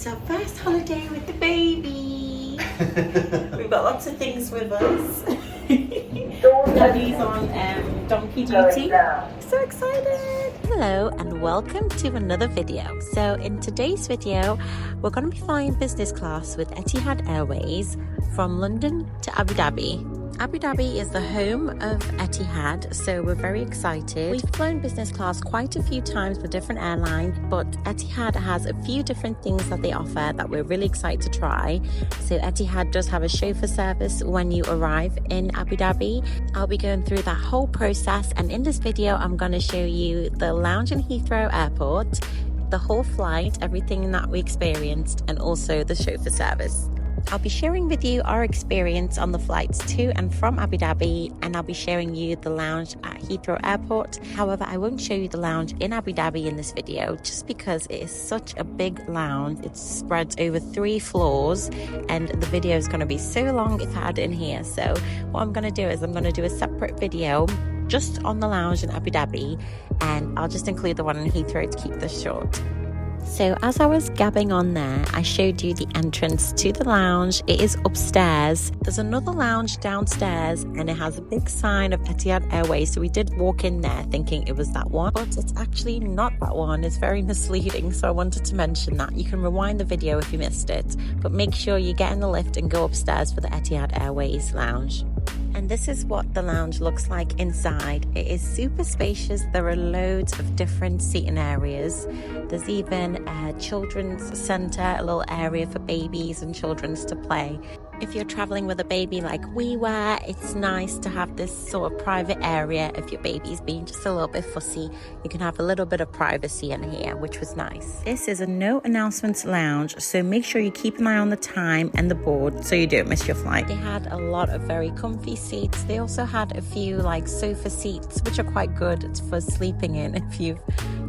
It's our first holiday with the baby. We've got lots of things with us. Daddy's on donkey duty. So excited! Hello and welcome to another video. So in today's video, we're going to be flying business class with Etihad Airways from London to Abu Dhabi. Abu Dhabi is the home of Etihad, so we're very excited. We've flown business class quite a few times with different airlines, but Etihad has a few different things that they offer that we're really excited to try. So Etihad does have a chauffeur service when you arrive in Abu Dhabi. I'll be going through that whole process, and in this video I'm going to show you the lounge in Heathrow Airport, the whole flight, everything that we experienced, and also the chauffeur service. I'll be sharing with you our experience on the flights to and from Abu Dhabi, and I'll be showing you the lounge at Heathrow Airport. However, I won't show you the lounge in Abu Dhabi in this video just because it is such a big lounge. It spreads over 3 floors and the video is going to be so long if I had it in here. So what I'm going to do is I'm going to do a separate video just on the lounge in Abu Dhabi, and I'll just include the one in Heathrow to keep this short. So as I was gabbing on there, I showed you the entrance to the lounge. It is upstairs. There's another lounge downstairs and it has a big sign of Etihad Airways. So we did walk in there thinking it was that one, but it's actually not that one. It's very misleading. So I wanted to mention that. You can rewind the video if you missed it, but make sure you get in the lift and go upstairs for the Etihad Airways lounge. And this is what the lounge looks like inside. It is super spacious. There are loads of different seating areas. There's even a children's centre, a little area for babies and children's to play. If you're traveling with a baby like we were, it's nice to have this sort of private area. If your baby's being just a little bit fussy, you can have a little bit of privacy in here, which was nice. This is a no announcements lounge, so make sure you keep an eye on the time and the board so you don't miss your flight. They had a lot of very comfy seats. They also had a few like sofa seats, which are quite good for sleeping in if you've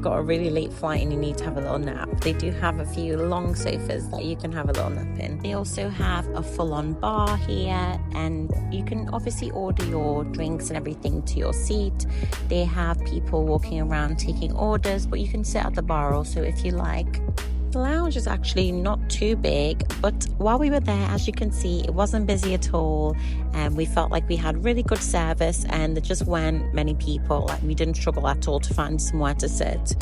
got a really late flight and you need to have a little nap. They do have a few long sofas that you can have a little nap in. They also have a full-on bar here, and you can obviously order your drinks and everything to your seat. They have people walking around taking orders, but you can sit at the bar also if you like. The lounge is actually not too big, but while we were there, as you can see, it wasn't busy at all, and we felt like we had really good service and there just weren't many people. Like, we didn't struggle at all to find somewhere to sit.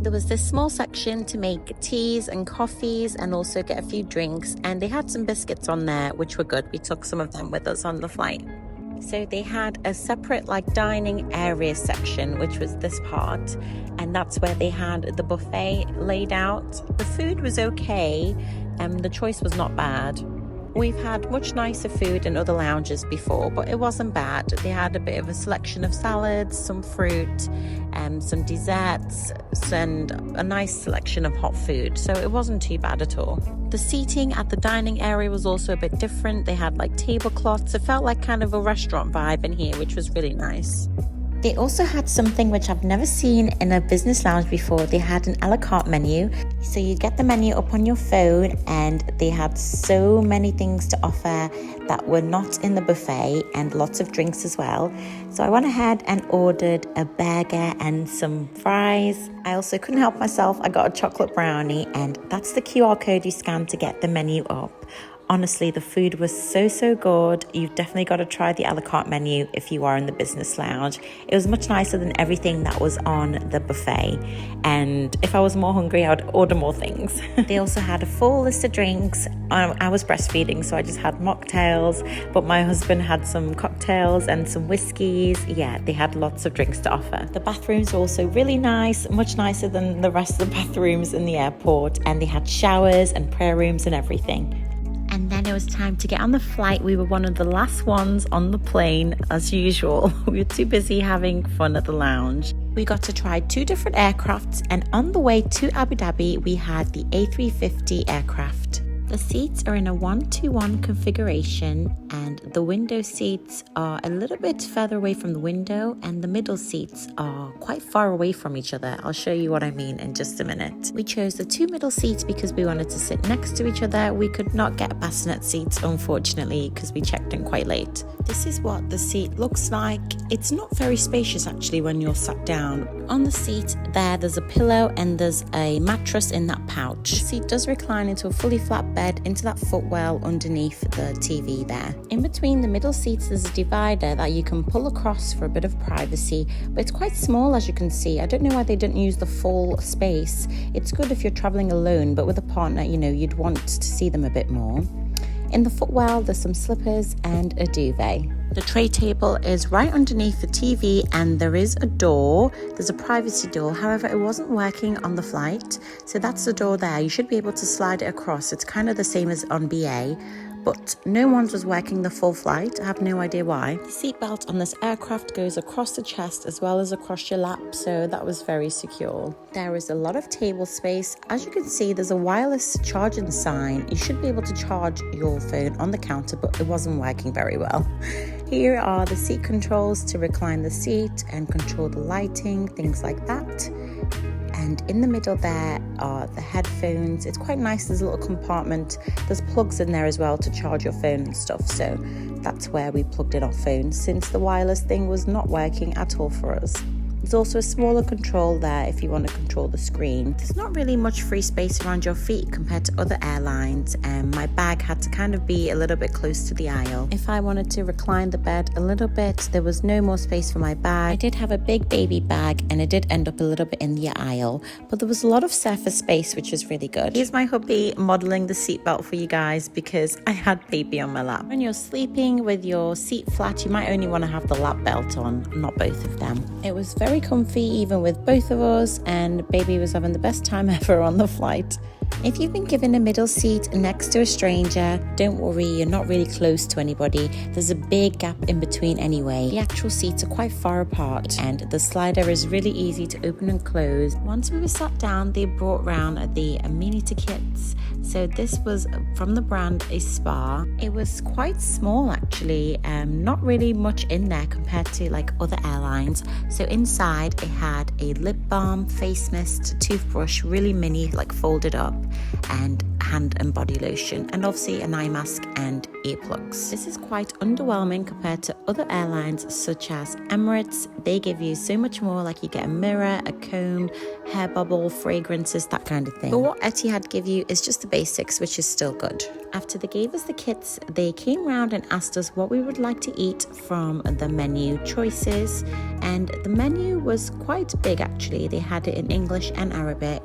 There was this small section to make teas and coffees and also get a few drinks, and they had some biscuits on there which were good. We took some of them with us on the flight. So they had a separate like dining area section, which was this part, and that's where they had the buffet laid out. The food was okay, and the choice was not bad. We've had much nicer food in other lounges before, but it wasn't bad. They had a bit of a selection of salads, some fruit, some desserts, and a nice selection of hot food. So it wasn't too bad at all. The seating at the dining area was also a bit different. They had like tablecloths. It felt like kind of a restaurant vibe in here, which was really nice. They also had something which I've never seen in a business lounge before. They had an a la carte menu. So you get the menu up on your phone, and they had so many things to offer that were not in the buffet, and lots of drinks as well. So I went ahead and ordered a burger and some fries. I also couldn't help myself. I got a chocolate brownie, and that's the QR code you scan to get the menu up. Honestly, the food was so good. You've definitely got to try the a la carte menu if you are in the business lounge. It was much nicer than everything that was on the buffet. And if I was more hungry, I would order more things. They also had a full list of drinks. I was breastfeeding, so I just had mocktails, but my husband had some cocktails and some whiskeys. Yeah, they had lots of drinks to offer. The bathrooms were also really nice, much nicer than the rest of the bathrooms in the airport. And they had showers and prayer rooms and everything. And then it was time to get on the flight. We were one of the last ones on the plane, as usual. We were too busy having fun at the lounge. We got to try 2 different aircrafts, and on the way to Abu Dhabi, we had the A350 aircraft. The seats are in a 1-to-1 configuration, and the window seats are a little bit further away from the window, and the middle seats are quite far away from each other. I'll show you what I mean in just a minute. We chose the 2 middle seats because we wanted to sit next to each other. We could not get bassinet seats, unfortunately, because we checked in quite late. This is what the seat looks like. It's not very spacious actually when you're sat down. On the seat there's a pillow and there's a mattress in that pouch. The seat does recline into a fully flat bed into that footwell underneath the TV there. In between the middle seats there's a divider that you can pull across for a bit of privacy, but it's quite small as you can see. I don't know why they didn't use the full space. It's good if you're traveling alone, but with a partner, you know, you'd want to see them a bit more. In the footwell there's some slippers and a duvet. The tray table is right underneath the TV and there is a door. There's a privacy door, however it wasn't working on the flight. So that's the door there. You should be able to slide it across. It's kind of the same as on BA, but no one was working the full flight. I have no idea why. The seatbelt on this aircraft goes across the chest as well as across your lap, so that was very secure. There is a lot of table space. As you can see, there's a wireless charging sign. You should be able to charge your phone on the counter, but it wasn't working very well. Here are the seat controls to recline the seat and control the lighting, things like that. And in the middle there are the headphones. It's quite nice, there's a little compartment. There's plugs in there as well to charge your phone and stuff, so that's where we plugged in our phone since the wireless thing was not working at all for us. There's also a smaller control there if you want to control the screen. There's not really much free space around your feet compared to other airlines, and my bag had to kind of be a little bit close to the aisle. If I wanted to recline the bed a little bit, there was no more space for my bag. I did have a big baby bag and it did end up a little bit in the aisle, but there was a lot of surface space, which was really good. Here's my hubby modeling the seatbelt for you guys because I had baby on my lap. When you're sleeping with your seat flat, you might only want to have the lap belt on, not both of them. It was very comfy even with both of us, and baby was having the best time ever on the flight. If you've been given a middle seat next to a stranger, don't worry, you're not really close to anybody. There's a big gap in between anyway. The actual seats are quite far apart and the slider is really easy to open and close. Once we were sat down, they brought round the amenity kits. So this was from the brand a spa. It was quite small actually, not really much in there compared to like other airlines. So inside it had a lip balm, face mist, toothbrush, really mini, like folded up, and hand and body lotion, and obviously an eye mask and earplugs. This is quite underwhelming compared to other airlines such as Emirates. They give you so much more, like you get a mirror, a comb, hair bubble, fragrances, that kind of thing. But what Etihad give you is just the basics, which is still good. After they gave us the kits, they came round and asked us what we would like to eat from the menu choices, and the menu was quite big actually. They had it in English and Arabic,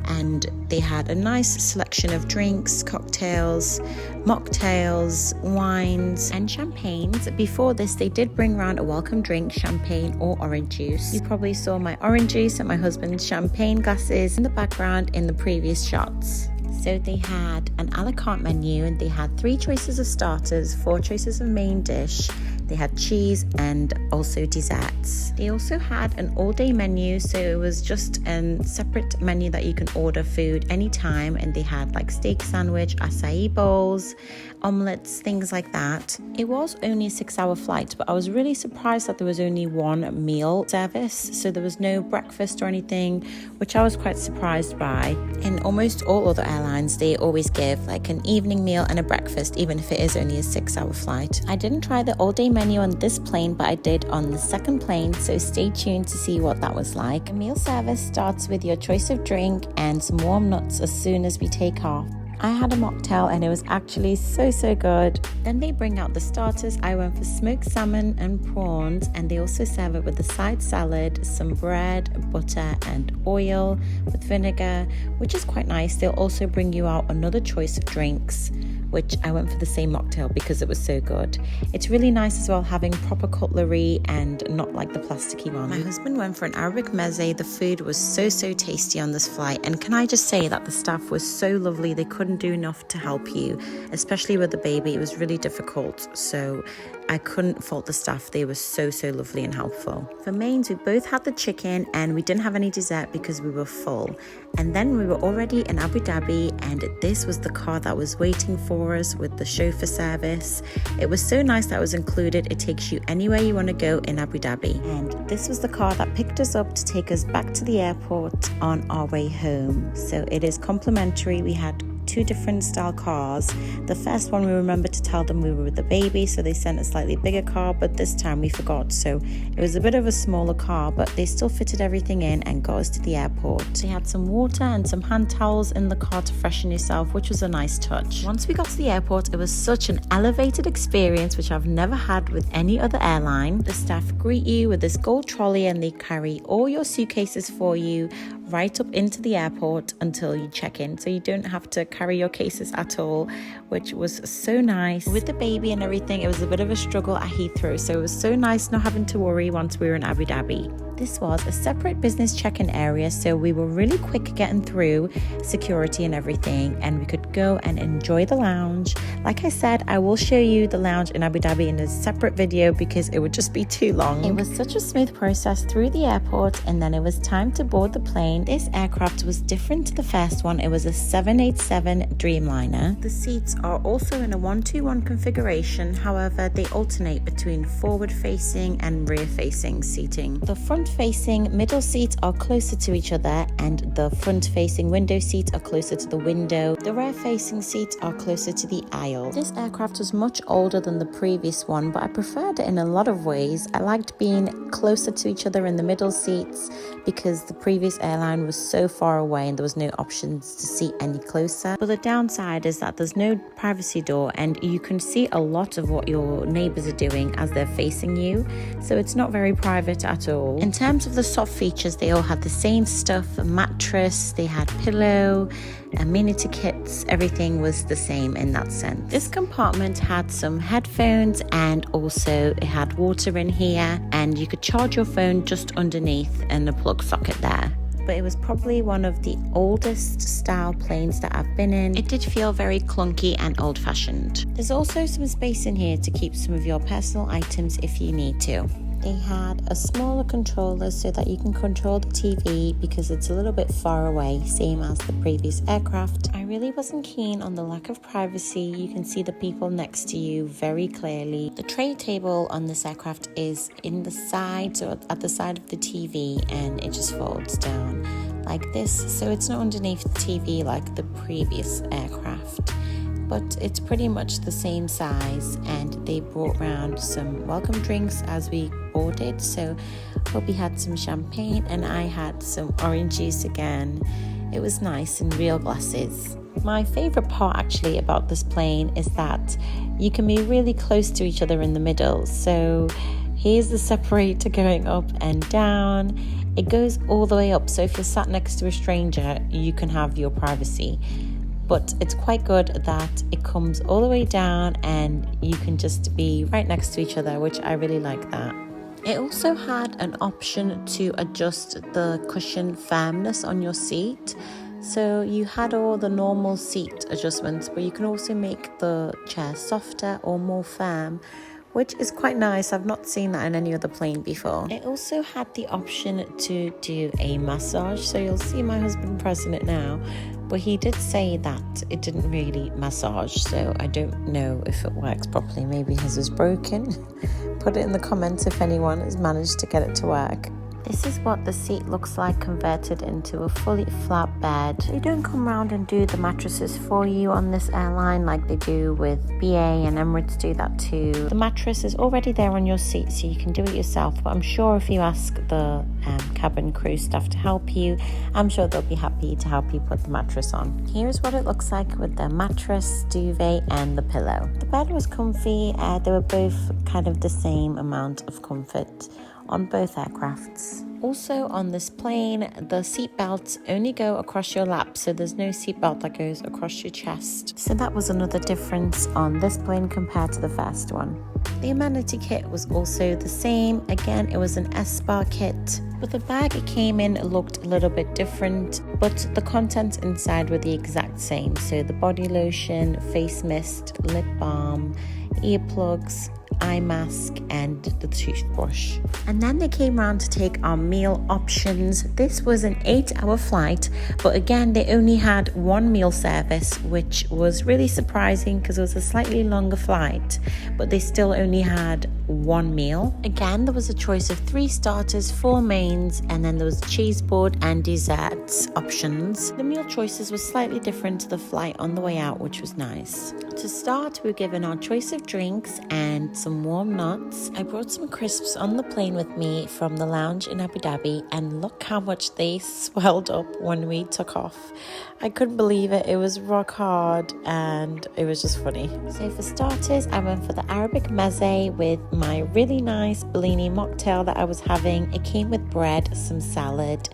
and they had a nice selection of drinks, cocktails, mocktails, wines and champagnes. Before this they did bring around a welcome drink, champagne or orange juice. You probably saw my orange juice and my husband's champagne glasses in the background in the previous shots. So they had an a la carte menu and they had 3 choices of starters, 4 choices of main dish. They had cheese and also desserts. They also had an all-day menu, so it was just a separate menu that you can order food anytime, and they had like steak sandwich, acai bowls, omelets, things like that. It was only a 6-hour flight, but I was really surprised that there was only 1 meal service, so there was no breakfast or anything, which I was quite surprised by. In almost all other airlines, they always give like an evening meal and a breakfast, even if it is only a 6-hour flight. I didn't try the all-day menu on this plane, but I did on the second plane, so stay tuned to see what that was like. A meal service starts with your choice of drink and some warm nuts as soon as we take off. I had a mocktail and it was actually so good. Then they bring out the starters. I went for smoked salmon and prawns, and they also serve it with a side salad, some bread, butter and oil with vinegar, which is quite nice. They'll also bring you out another choice of drinks, which I went for the same mocktail because it was so good. It's really nice as well having proper cutlery and not like the plasticky one. My husband went for an Arabic meze. The food was so tasty on this flight, and can I just say that the staff was so lovely. They couldn't do enough to help you, especially with the baby. It was really difficult, so I couldn't fault the staff. They were so lovely and helpful. For mains, we both had the chicken and we didn't have any dessert because we were full. And then we were already in Abu Dhabi, and this was the car that was waiting for us with the chauffeur service. It was so nice that it was included. It takes you anywhere you want to go in Abu Dhabi. And this was the car that picked us up to take us back to the airport on our way home. So it is complimentary. We had 2 different style cars. The first one, we remembered to tell them we were with the baby, so they sent a slightly bigger car, but this time we forgot, so it was a bit of a smaller car, but they still fitted everything in and got us to the airport. They had some water and some hand towels in the car to freshen yourself, which was a nice touch. Once we got to the airport, it was such an elevated experience, which I've never had with any other airline. The staff greet you with this gold trolley and they carry all your suitcases for you right up into the airport until you check in, so you don't have to carry your cases at all, which was so nice. With the baby and everything, it was a bit of a struggle at Heathrow, so it was so nice not having to worry once we were in Abu Dhabi. This was a separate business check-in area, so we were really quick getting through security and everything, and we could go and enjoy the lounge. Like I said, I will show you the lounge in Abu Dhabi in a separate video because it would just be too long. It was such a smooth process through the airport, and then it was time to board the plane. This aircraft was different to the first one. It was a 787 Dreamliner. The seats are also in a 1-2-1 configuration, however they alternate between forward-facing and rear-facing seating. The front-facing middle seats are closer to each other, and the front-facing window seats are closer to the window. The rear-facing seats are closer to the aisle. This aircraft was much older than the previous one, but I preferred it in a lot of ways. I liked being closer to each other in the middle seats because the previous airline was so far away and there was no options to seat any closer. But the downside is that there's no privacy door and you can see a lot of what your neighbours are doing as they're facing you, so it's not very private at all. In terms of the soft features, they all had the same stuff: a mattress, they had pillow, amenity kits, everything was the same in that sense. This compartment had some headphones and also it had water in here, and you could charge your phone just underneath and a plug socket there. But it was probably one of the oldest style planes that I've been in. It did feel very clunky and old-fashioned. There's also some space in here to keep some of your personal items if you need to. They had a smaller controller so that you can control the TV because it's a little bit far away, same as the previous aircraft. I really wasn't keen on the lack of privacy. You can see the people next to you very clearly. The tray table on this aircraft is in the side, so at the side of the TV, and it just folds down like this. So it's not underneath the TV like the previous aircraft, but it's pretty much the same size, and they brought round some welcome drinks as we boarded. So Hubby had some champagne and I had some orange juice again. It was nice in real glasses. My favourite part actually about this plane is that you can be really close to each other in the middle. So here's the separator going up and down. It goes all the way up, so if you're sat next to a stranger, you can have your privacy. But it's quite good that it comes all the way down and you can just be right next to each other, which I really like that. It also had an option to adjust the cushion firmness on your seat. So you had all the normal seat adjustments, but you can also make the chair softer or more firm, which is quite nice. I've not seen that in any other plane before. It also had the option to do a massage. So you'll see my husband pressing it now, but he did say that it didn't really massage. So I don't know if it works properly. Maybe his is broken. Put it in the comments if anyone has managed to get it to work. This is what the seat looks like converted into a fully flat bed. They don't come around and do the mattresses for you on this airline like they do with BA, and Emirates do that too. The mattress is already there on your seat, so you can do it yourself, but I'm sure if you ask the cabin crew staff to help you, I'm sure they'll be happy to help you put the mattress on. Here's what it looks like with the mattress, duvet and the pillow. The bed was comfy. They were both kind of the same amount of comfort on both aircrafts. Also on this plane, the seat belts only go across your lap, so there's no seat belt that goes across your chest. So that was another difference on this plane compared to the first one. The amenity kit was also the same. Again, it was an S-Bar kit, but the bag it came in looked a little bit different, but the contents inside were the exact same. So the body lotion, face mist, lip balm, earplugs, eye mask and the toothbrush. And then they came around to take our meal options. This was an 8-hour flight, but again they only had one meal service, which was really surprising because it was a slightly longer flight, but they still only had one meal. Again, there was a choice of 3 starters, 4 mains, and then there was cheese board and desserts options. The meal choices were slightly different to the flight on the way out, which was nice. To start, we were given our choice of drinks and some warm nuts. I brought some crisps on the plane with me from the lounge in Abu Dhabi, and look how much they swelled up when we took off. I couldn't believe it. It was rock hard and it was just funny. So for starters, I went for the Arabic meze with my really nice Bellini mocktail that I was having. It came with bread, some salad,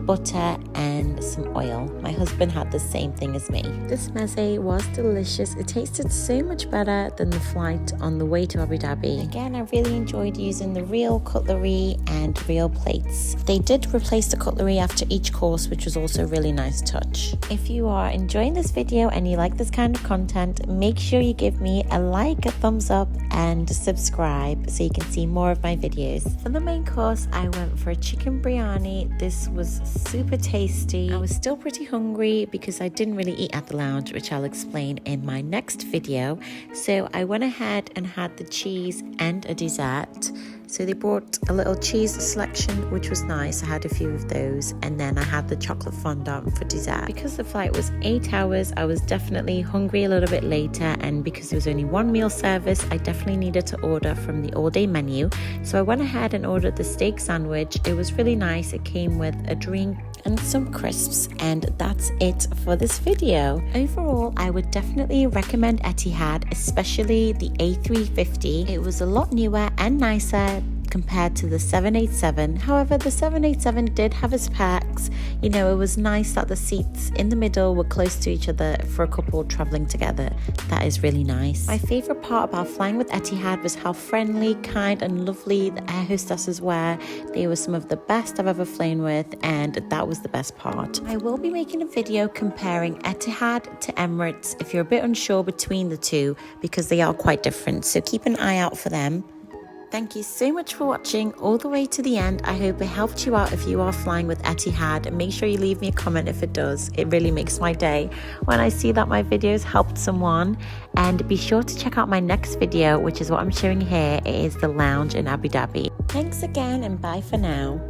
butter and some oil. My husband had the same thing as me. This meze was delicious. It tasted so much better than the flight on the way to Abu Dhabi. Again, I really enjoyed using the real cutlery and real plates. They did replace the cutlery after each course, which was also a really nice touch. If you are enjoying this video and you like this kind of content, make sure you give me a like, a thumbs up and subscribe so you can see more of my videos. For the main course, I went for a chicken biryani. This was super tasty. I was still pretty hungry because I didn't really eat at the lounge, which I'll explain in my next video. So I went ahead and had the cheese and a dessert. So they brought a little cheese selection, which was nice. I had a few of those, and then I had the chocolate fondant for dessert. Because the flight was 8 hours, I was definitely hungry a little bit later, and because there was only one meal service, I definitely needed to order from the all-day menu. So I went ahead and ordered the steak sandwich. It was really nice. It came with a drink and some crisps, and that's it for this video. Overall, I would definitely recommend Etihad, especially the A350. It was a lot newer and nicer compared to the 787. However, the 787 did have its perks. You know, it was nice that the seats in the middle were close to each other for a couple traveling together. That is really nice. My favorite part about flying with Etihad was how friendly, kind and lovely the air hostesses were. They were some of the best I've ever flown with, and that was the best part. I will be making a video comparing Etihad to Emirates if you're a bit unsure between the two, because they are quite different, so keep an eye out for them. Thank you so much for watching all the way to the end. I hope it helped you out if you are flying with Etihad, and make sure you leave me a comment if it does. It really makes my day when I see that my videos helped someone. And be sure to check out my next video, which is what I'm showing here. It is the lounge in Abu Dhabi. Thanks again and bye for now.